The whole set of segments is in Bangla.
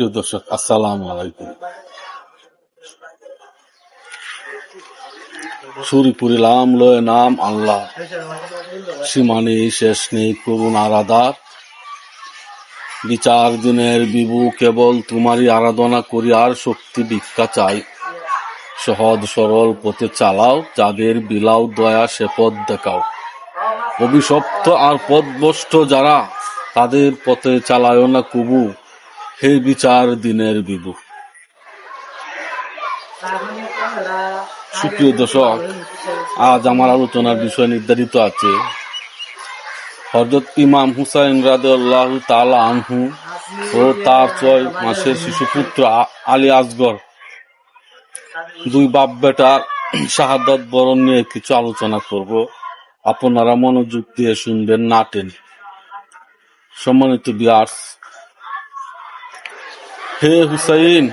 প্রিয় দর্শক, আসসালামু আলাইকুম। শুরু করিলাম লয়ে নাম আল্লাহ, সীমা নেই শেষ নেই করুণ আরাধার। বিচার দিনের বিভু কেবল তোমারই আরাধনা করি, আর শক্তি ভিক্ষা চাই। সহজ সরল পথে চালাও, যাদের বিলাও দয়া সে পথ দেখাও। অভিশপ্ত আর পথভ্রষ্ট যারা, তাদের পথে চালায় না কবু, হে বিচার দিনের বিভু। সুপ্রিয় দর্শক, আজ আমার আলোচনার বিষয় নির্ধারিত আছে হযরত ইমাম হুসাইন রাদিয়াল্লাহু তাআলা আনহু ও তার 6 মাসের শিশুপুত্র আলী আসগর, দুই বাপ বেটার শাহাদাত বরণ নিয়ে কিছু আলোচনা করব। আপনারা মনোযোগ দিয়ে শুনবেন, না টেনে। সম্মানিত ভিউয়ার্স, হে হুসাইন,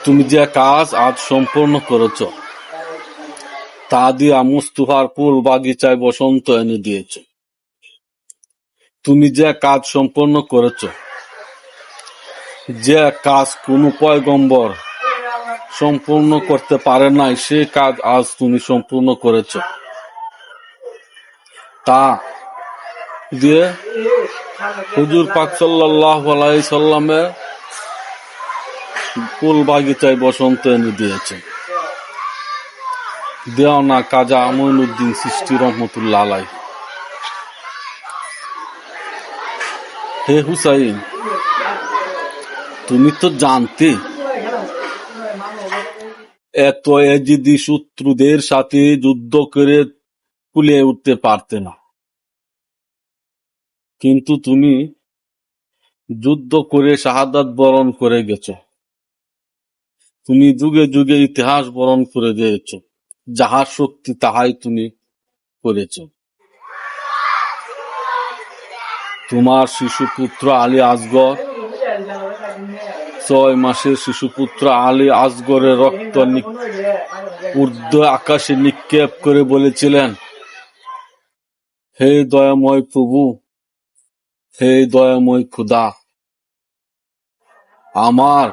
তুমি যে কাজ আজ সম্পন্ন করেছ, তা দিয়া মুস্তাফার ফুল বাগিচায় বসন্ত এনে দিয়েছ। তুমি যে কাজ সম্পন্ন করেছ, যে কাজ কোনো পয়গম্বর সম্পূর্ণ করতে পারে নাই, সে কাজ আজ তুমি সম্পূর্ণ করেছ। তা দিয়ে হুজুর পাক সাল্লাল্লাহু আলাইহি সাল্লামের ফুল বাগিচায় বসন্ত এনে দিয়েছে। দেওয়ানা কাজা আমঈনুদ্দিন চিশতি রহমতুল্লাহ আলাইহি। হে হুসাইন, তুমি তো জানতে এত এজিদি শত্রুদের সাথে যুদ্ধ করে কুলিয়ে উঠতে পারতে না, কিন্তু তুমি যুদ্ধ করে শাহাদাত বরণ করে গেছ। তুমি যুগে যুগে ইতিহাস বরণ করে দিয়েছ। যাহার শক্তি তাহাই তুমি করেছ। তোমার শিশুপুত্র আলী আসগর, 6 মাসের শিশুপুত্র আলী আসগরের রক্ত ঊর্ধ্ব আকাশে নিক্ষেপ করে বলেছিলেন, হে দয়াময় প্রভু, হে দয়াময় খোদা, আমার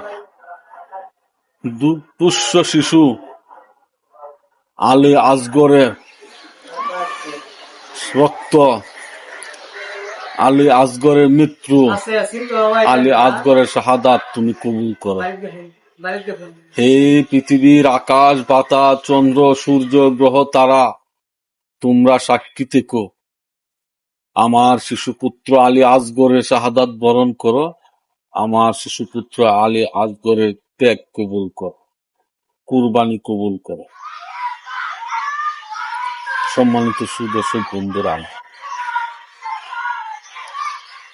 দুপুষ্য শিশু আলী আসগরের রক্ত, আলী আসগরের মৃত্যু, আলী আসগরের শাহাদাত তুমি কবুল করো। হে পৃথিবীর আকাশ বাতাস চন্দ্র সূর্য গ্রহ তারা, তোমরা সাক্ষী থেকো। আমার শিশুপুত্র আলী আসগরের শাহাদাত বরণ করো। আমার শিশুপুত্র আলী আসগরের ত্যাগ কবুল করো, কুরবানি কবুল করো। সম্মানিত সুদর্শক বন্ধুরা,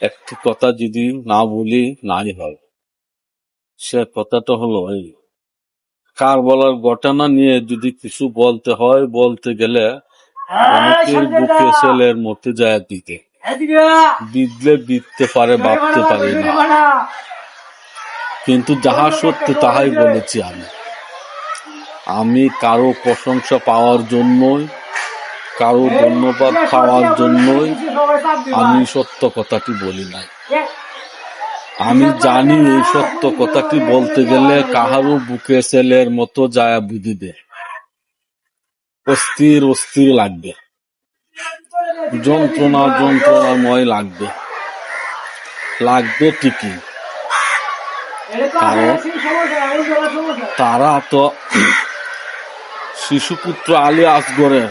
একটি কথা যদি না বলি নাই হয়, সে কথাটা হলো এই কারবালার ঘটনা নিয়ে যদি কিছু বলতে হয়, বলতে গেলে অনেকের বুকে ছেলের মধ্যে যায় দিতে বিদলে বিদতে পারে, ভাবতে পারি না। কিন্তু যাহা সত্য তাহাই বলেছি। আমি কারো প্রশংসা পাওয়ার জন্যই, কারো ধন্যবাদ পাওয়ার জন্যই আমি সত্য কথাটি বলি নাই। আমি জানি এই সত্য কথাটি বলতে গেলে কাহারও বুকে ছেলের মতো যায় বুঝিবে, অস্থির অস্থির লাগবে, যন্ত্রণা যন্ত্রণাময় লাগবে, লাগবে ঠিকই। কারণ তারা তো শিশুপুত্র আলী আসগরের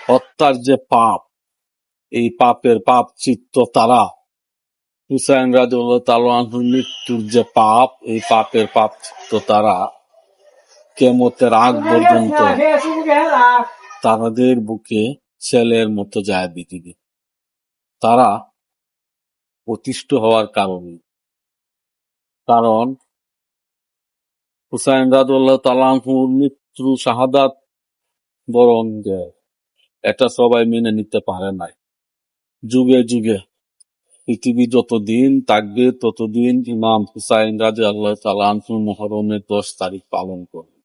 হত্যার যে পাপ, এই পাপের পাপ চিত্ত তারা, হুসাইন রাদিয়াল্লাহু তাআলা আনহুর মৃত্যুর যে পাপ, এই পাপের পাপ চিত্ত তারা কিয়ামতের আগ পর্যন্ত তাদের বুকে ছেলের মতো যায় বিধিবে। তারা অতিষ্ঠ হওয়ার কারণ হুসাইন রাদিয়াল্লাহু তাআলা আনহুর মৃত্যু শাহাদাত বরণ যে এটা সবাই মেনে নিতে পারে নাই। যুগে যুগে পৃথিবী যতদিন থাকবে ততদিন ইমাম হুসাইন রাদিয়াল্লাহু তাআলা আনহুর মুহররমের 10 তারিখ পালন করবে।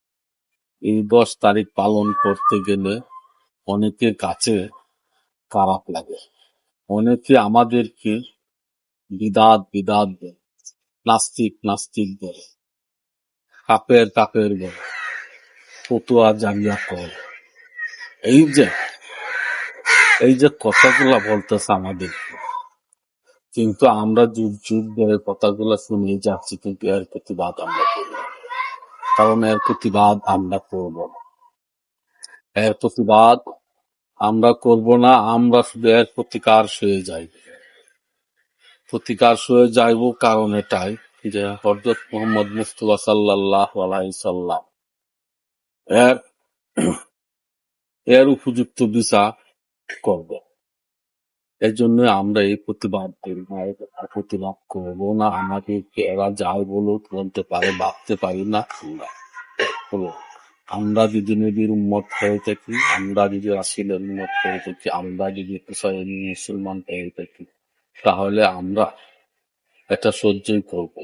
এই 10 তারিখ পালন করতে গেলে অনেকের কাছে খারাপ লাগে, অনেকে আমাদেরকে বিদাত বিদাত বলে, নাস্তিক নাস্তিক বলে, কাপের কাপের বলে, ফতুয়া জারিয়া কর। এই যে এই যে কথাগুলা বলতেছে আমাদের, কিন্তু আমরা যুগ যুগ ধরে কথাগুলা শুনে যাচ্ছি, কিন্তু এর প্রতিবাদ আমরা করি না। কারণ এর প্রতিবাদ আমরা করব না। এর প্রতিবাদ আমরা করব না, আমরা শুধু এর প্রতিকার সয়ে যাই। প্রতিকার সয়ে যাইব কারণ এটাই যে হযরত মুহাম্মদ মুস্তাফা সাল্লাল্লাহু আলাইহি সাল্লাম এর এর উপযুক্ত বিচার করব। এর জন্য আমরা এই প্রতিবাদ করি না, প্রতিবাদ করব না। আমাকে এরা যাই বলুক বলতে পারে, ভাবতে পারি না আমরা। হলো, আমরা যদি নবীর উম্মত হয়ে থাকি, আমরা যদি রাসূলের উম্মত হয়ে থাকি, আমরা যদি মুসলমান হয়ে থাকি, তাহলে আমরা এটা সহ্যই করব।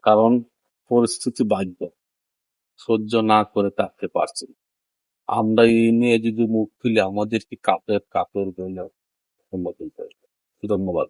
কারণ পরিস্থিতি বাধ্য, সহ্য না করে থাকতে পারছি না। আমরা এই নিয়ে যদি মুখ খুলি, আমাদেরকে কাপের কাপের বলে সম্বোধন করবে। ধন্যবাদ।